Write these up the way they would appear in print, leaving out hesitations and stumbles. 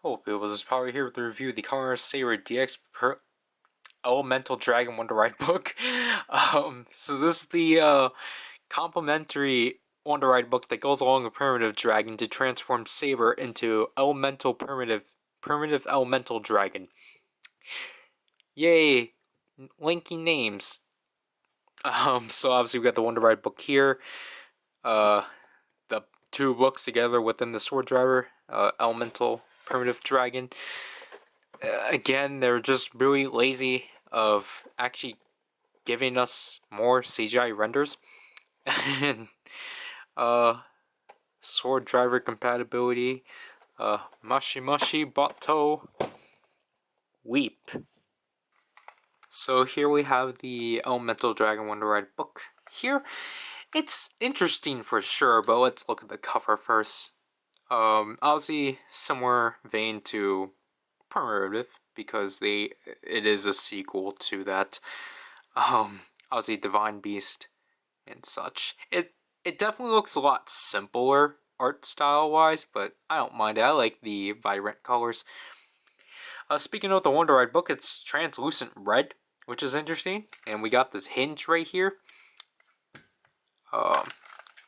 Hello people, this is Power here with the review of the Kamen Saber DX Elemental Dragon Wonder Ride book. So this is the complimentary Wonder Ride book that goes along with Primitive Dragon to transform Saber into Primitive Elemental Dragon. Yay! Linking names. So obviously we got the Wonder Ride book here. The two books together within the Sword Driver, Elemental Primitive Dragon. Again, they're just really lazy of actually giving us more CGI renders. And Sword Driver compatibility, Mashi Mashi Bato Weep. So here we have the Elemental Dragon Wonder Ride book here. It's interesting for sure, but let's look at the cover first. Obviously similar vein to Primitive because it is a sequel to that. Obviously Divine Beast and such. It definitely looks a lot simpler art style wise, but I don't mind it. I like the vibrant colors. Speaking of the Wonder Ride book, it's translucent red, which is interesting, and we got this hinge right here.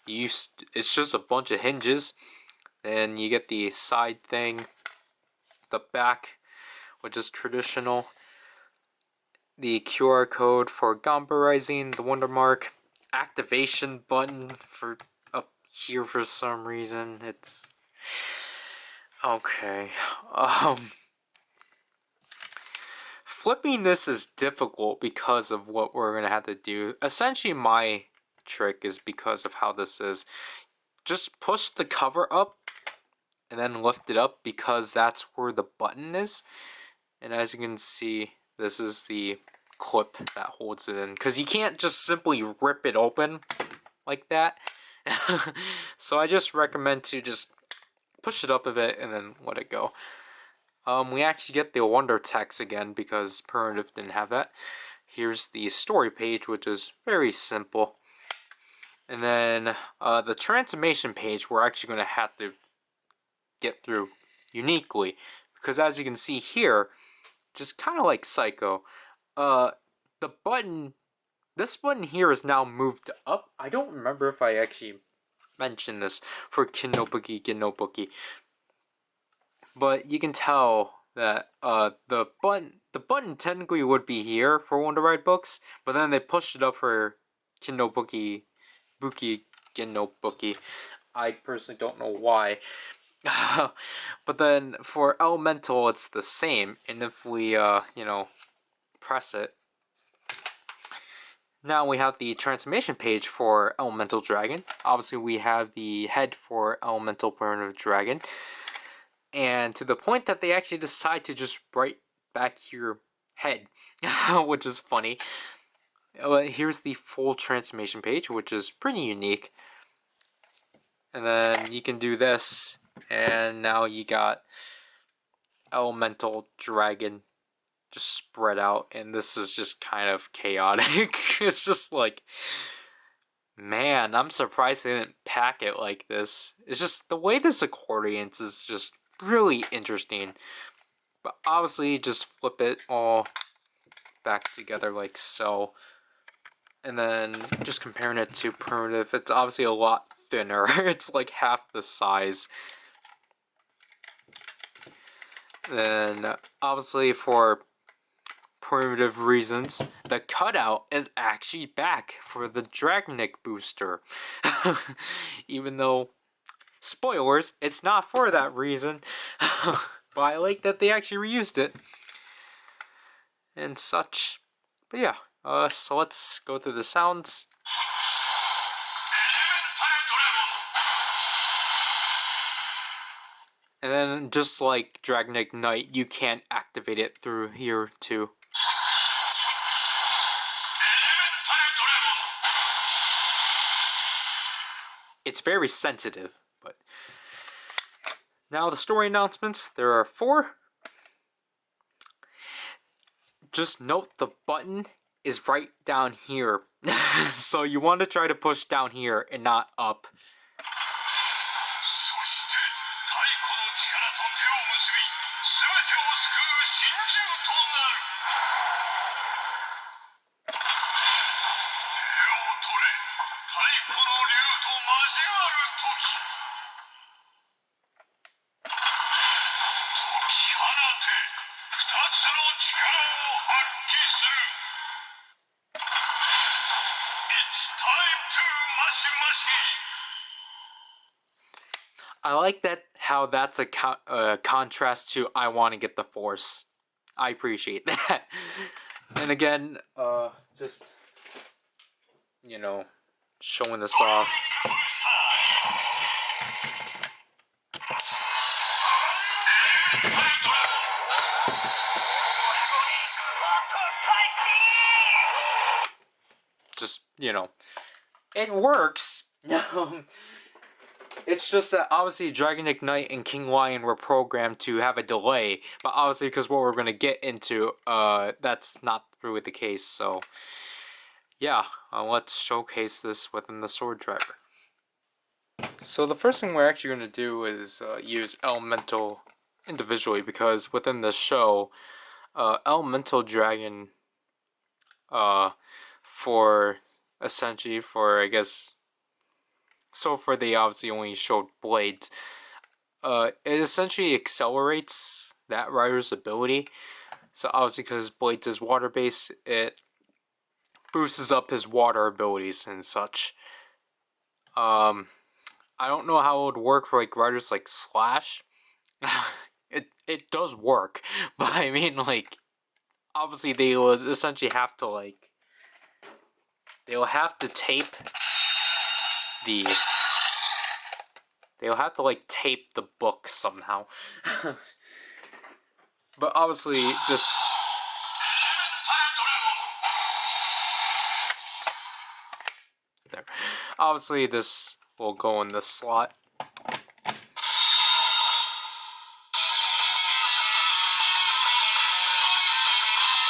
It's just a bunch of hinges. Then you get the side thing, the back, which is traditional. The QR code for Gombarizing, the Wonder Mark, activation button for up here for some reason. It's okay. Flipping this is difficult because of what we're gonna have to do. Essentially, my trick is because of how this is. Just push the cover up and then lift it up because that's where the button is. And as you can see, this is the clip that holds it in. Because you can't just simply rip it open like that. So I just recommend to just push it up a bit and then let it go. We actually get the Wonder text again because Primitive didn't have that. Here's the story page, which is very simple. And then the transformation page we're actually going to have to get through uniquely. Because as you can see here, just kind of like Psycho, the button, this button here is now moved up. I don't remember if I actually mentioned this for Kinnobuki, but you can tell that the button technically would be here for Wonder Ride books, but then they pushed it up for Kinnobuki, Kinnobuki. I personally don't know why. But then for Elemental it's the same, and if we press it, now we have the transformation page for Elemental Dragon. Obviously we have the head for Elemental Primitive Dragon, and to the point that they actually decide to just write back here head, which is funny. Here's the full transformation page, which is pretty unique. And then you can do this, and now you got Elemental Dragon just spread out, and this is just kind of chaotic. It's just like, man, I'm surprised they didn't pack it like this. It's just the way this accordion is just really interesting. But obviously just flip it all back together like so. And then just comparing it to Primitive, it's obviously a lot thinner. It's like half the size. Then obviously for Primitive reasons, the cutout is actually back for the Dragonic booster. Even though, spoilers, it's not for that reason. But I like that they actually reused it and such. But yeah, so let's go through the sounds. And then just like Dragon Ignite, you can't activate it through here too. It's very sensitive, but now the story announcements, there are 4. Just note the button is right down here. So you want to try to push down here and not up. I like that how that's a contrast to I want to get the force. I appreciate that. And again, just showing this off. Just it works. It's just that obviously Dragon Ignite and King Lion were programmed to have a delay, but obviously because what we're going to get into, that's not really the case, so yeah, let's showcase this within the Sword Driver. So the first thing we're actually going to do is use Elemental individually, because within the show, Elemental Dragon, for essentially, for I guess, so far they obviously only showed Blades. It essentially accelerates that rider's ability. So obviously because Blades is water based, it boosts up his water abilities and such. I don't know how it would work for like riders like Slash. it does work, but I mean like obviously they will essentially have to they'll have to tape the tape the book somehow. But obviously this obviously this will go in this slot.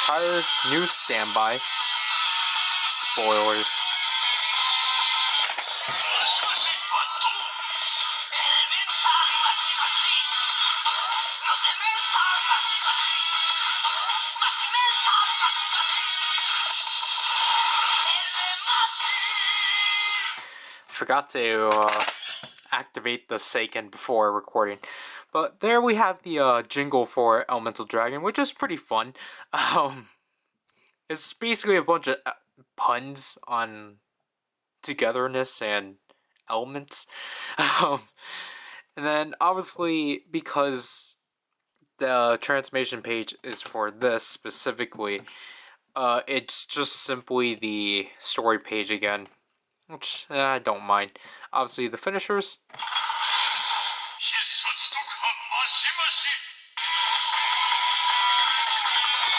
Entire new standby. Spoilers. Forgot to activate the Seiken before recording. But there we have the jingle for Elemental Dragon, which is pretty fun. It's basically a bunch of puns on togetherness and elements. And then obviously because the transformation page is for this specifically, it's just simply the story page again, which I don't mind. Obviously the finishers.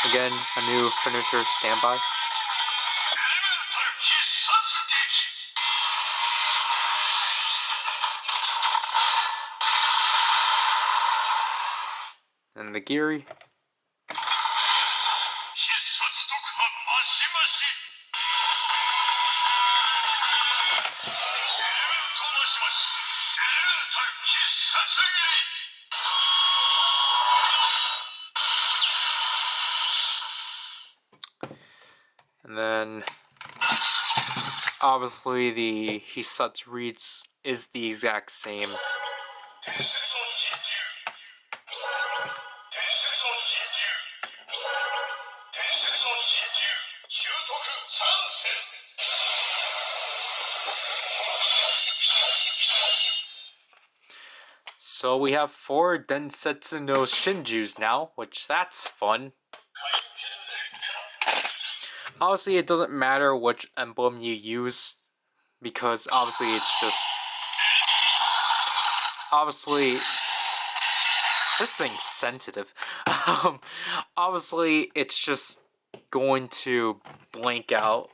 Again, a new finisher standby. And the Giri. And then obviously the Hisatsu reads is the exact same. So we have 4 Densetsu no Shinjus now, which that's fun. Obviously it doesn't matter which emblem you use, because obviously it's just... Obviously... This thing's sensitive. Obviously it's just going to blank out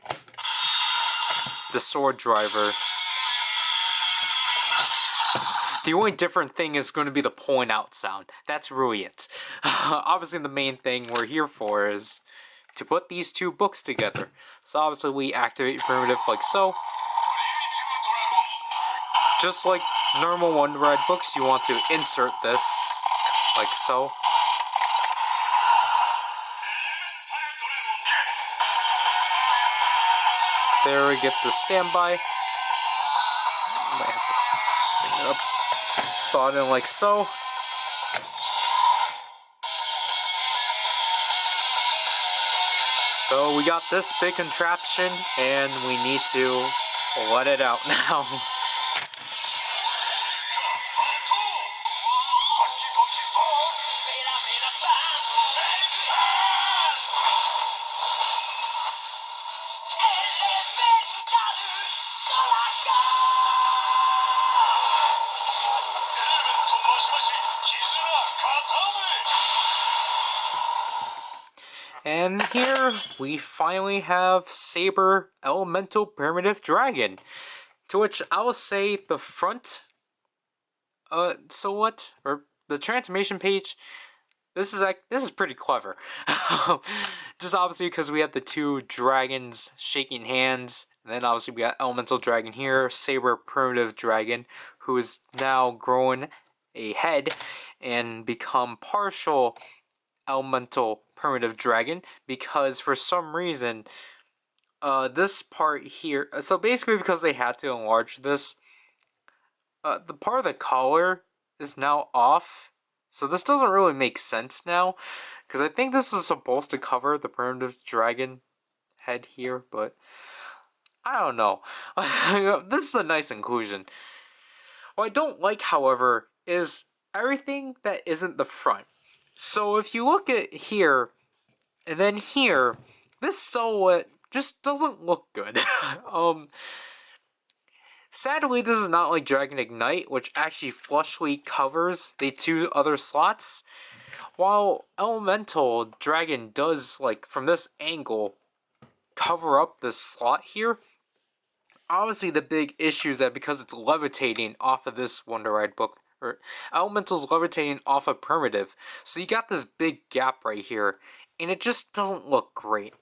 the Sword Driver. The only different thing is going to be the pulling out sound. That's really it. Obviously the main thing we're here for is to put these 2 books together. So obviously we activate primitive like so. Just like normal One Ride books, you want to insert this. like so. There we get the standby. Might have to bring it up. Slot in like so. So we got this big contraption, and we need to let it out now. And here we finally have Saber Elemental Primitive Dragon. To which I will say the front, so what? Or the transformation page, this is pretty clever. Just obviously because we have the two dragons shaking hands, and then obviously we got Elemental Dragon here, Saber Primitive Dragon, who is now growing a head and become partial Elemental Primitive Dragon, because for some reason this part here, so basically because they had to enlarge this, the part of the collar is now off, so this doesn't really make sense now, because I think this is supposed to cover the Primitive Dragon head here, but I don't know. This is a nice inclusion. What I don't like, however, is everything that isn't the front. So if you look at here, and then here, this silhouette just doesn't look good. Sadly, this is not like Dragon Ignite, which actually flushly covers the two other slots. While Elemental Dragon does, like, from this angle, cover up this slot here. Obviously, the big issue is that because it's levitating off of this Wonder Ride book, or Elemental's levitating off of Primitive, so you got this big gap right here, and it just doesn't look great.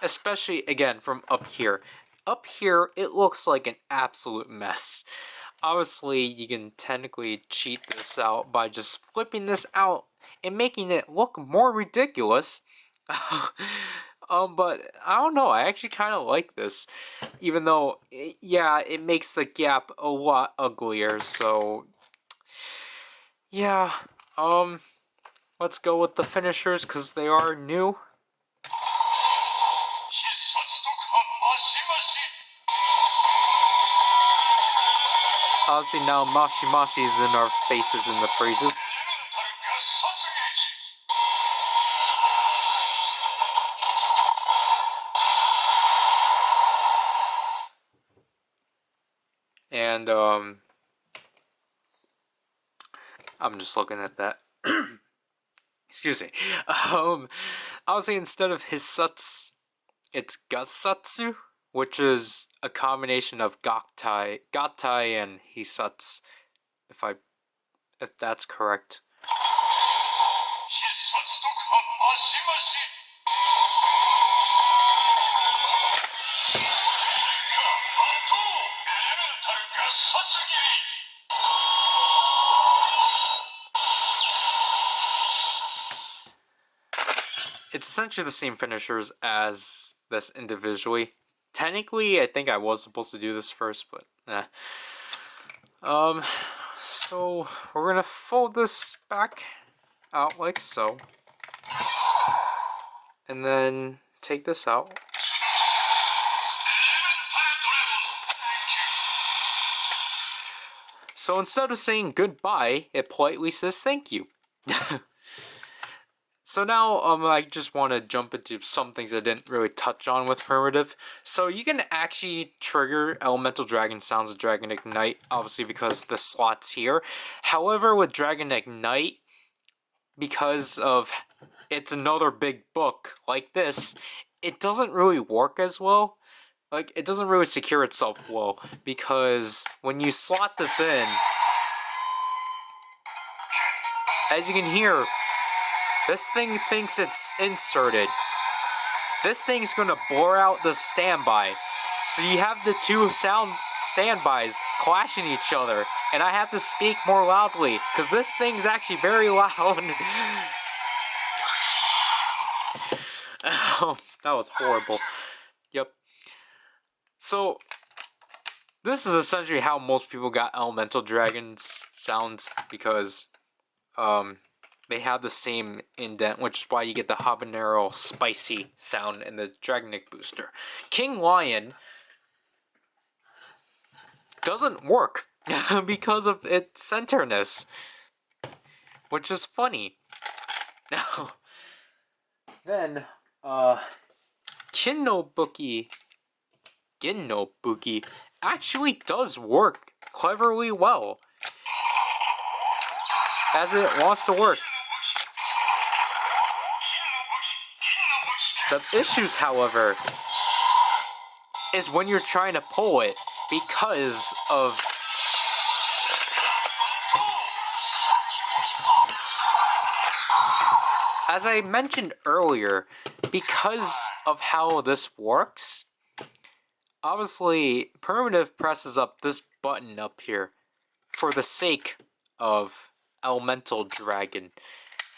Especially, again, from up here. Up here, it looks like an absolute mess. Obviously, you can technically cheat this out by just flipping this out and making it look more ridiculous. But I don't know, I actually kind of like this. Even though, yeah, it makes the gap a lot uglier, so... Yeah, let's go with the finishers, because they are new. Obviously now Mashi Mashi's in our faces in the phrases. And, I'm just looking at that. Excuse me. Obviously instead of Hisatsu, it's Gasatsu, which is a combination of Gatai and Hisatsu, if that's correct. It's essentially the same finishers as this individually. Technically, I think I was supposed to do this first, but so we're gonna fold this back out like so, and then take this out. So instead of saying goodbye, it politely says thank you. So now, I just want to jump into some things I didn't really touch on with Primitive. So you can actually trigger Elemental Dragon sounds of Dragon Ignite, obviously because the slot's here. However, with Dragon Ignite, because of it's another big book like this, it doesn't really work as well. Like, it doesn't really secure itself well, because when you slot this in, as you can hear, this thing thinks it's inserted. This thing's gonna blur out the standby. So you have the two sound standbys clashing each other, and I have to speak more loudly because this thing's actually very loud. Oh, that was horrible. Yep. So this is essentially how most people got Elemental Dragons sounds, because they have the same indent, which is why you get the habanero spicy sound in the Dragonic booster. King Lion doesn't work because of its centerness, which is funny. Now, then, Ginnobuki actually does work cleverly well, as it wants to work. The issues, however, is when you're trying to pull it, because of as I mentioned earlier, because of how this works, obviously Primitive presses up this button up here for the sake of Elemental Dragon.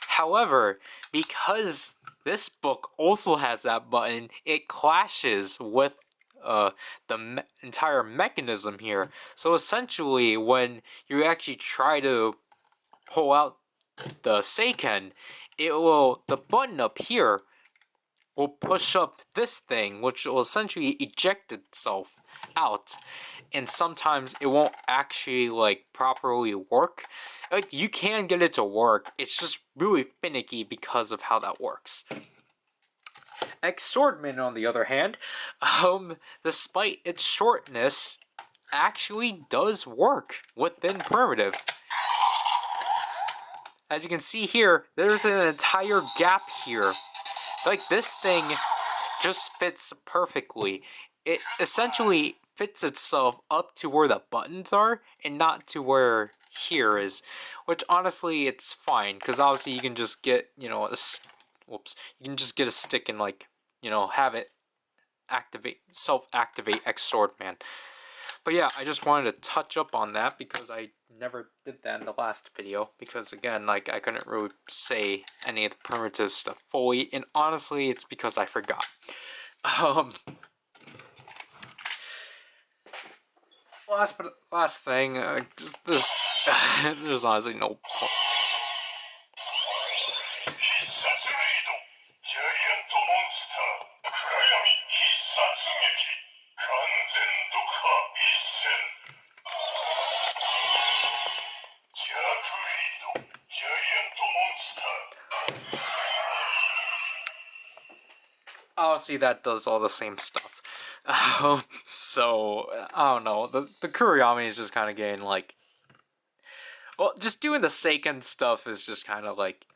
However, because this book also has that button, it clashes with the entire mechanism here. So essentially, when you actually try to pull out the Seiken, the button up here will push up this thing, which will essentially eject itself out, and sometimes it won't actually like properly work. Like, you can get it to work, it's just really finicky because of how that works. X-Swordman, on the other hand, despite its shortness, actually does work within Primitive. As you can see here, there's an entire gap here. Like, this thing just fits perfectly. It essentially fits itself up to where the buttons are, and not to where here is. Which, honestly, it's fine, because obviously you can just get, you know, you can just get a stick and, like, you know, have it self-activate X-Swordman. But yeah, I just wanted to touch up on that because I never did that in the last video. Because again, like, I couldn't really say any of the primitive stuff fully, and honestly, it's because I forgot. Last thing, just this. There's honestly no point. Obviously, that does all the same stuff. So, I don't know. The Kuriyami is just kind of getting, like... Well, just doing the Seiken stuff is just kind of, like,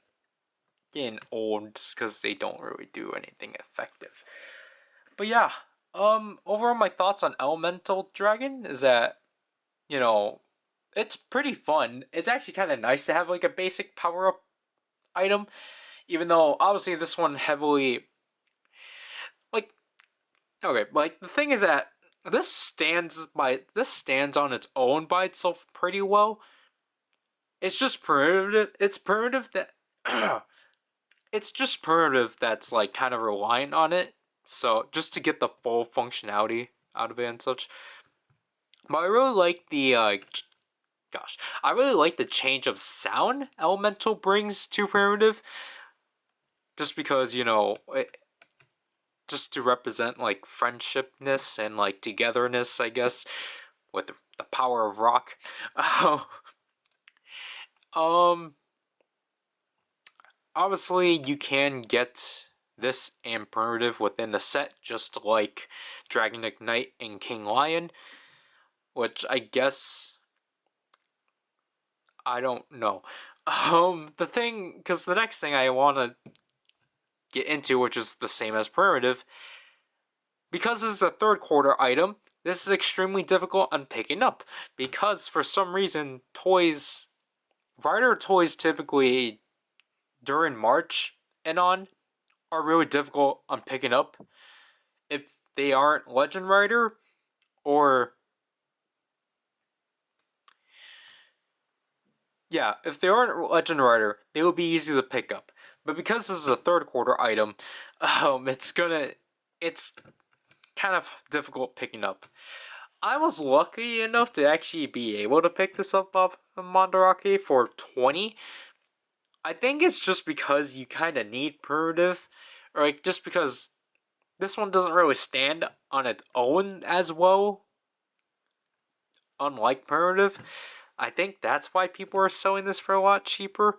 getting old just because they don't really do anything effective. But yeah, overall my thoughts on Elemental Dragon is that, you know, it's pretty fun. It's actually kind of nice to have, like, a basic power-up item. Even though, obviously, this one heavily... Like, okay, like, the thing is that this stands on its own by itself pretty well. It's just primitive. It's primitive that... it's just primitive that's, like, kind of reliant on it. So, just to get the full functionality out of it and such. But I really like the, I really like the change of sound Elemental brings to Primitive. Just because, you know, just to represent, like, friendshipness and, like, togetherness, I guess, with the power of rock. Obviously, you can get this and Primitive within the set, just like Dragon Ignite and King Lion, which I guess... I don't know. Because the next thing I want to get into, which is the same as Primitive, because this is a third quarter item, this is extremely difficult on picking up, because for some reason, Rider toys typically during March and on are really difficult on picking up if they aren't Legend Rider or Yeah, if they aren't Legend Rider, they will be easy to pick up. But because this is a third quarter item, it's kind of difficult picking up. I was lucky enough to actually be able to pick this up in Mandarake for 20. I think it's just because you kind of need primitive, or like just because this one doesn't really stand on its own as well, unlike primitive. I think that's why people are selling this for a lot cheaper.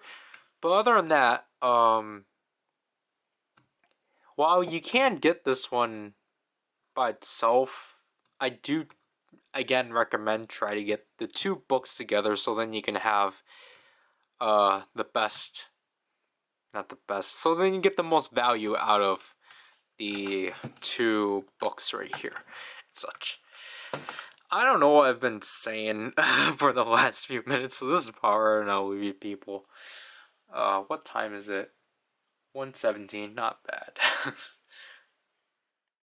But other than that, while you can get this one by itself, I do again recommend try to get the two books together so then you can have the best, not the best, so then you get the most value out of the two books right here and such. I don't know what I've been saying for the last few minutes, so this is Power and I'll leave you people. What time is it? 1:17, not bad.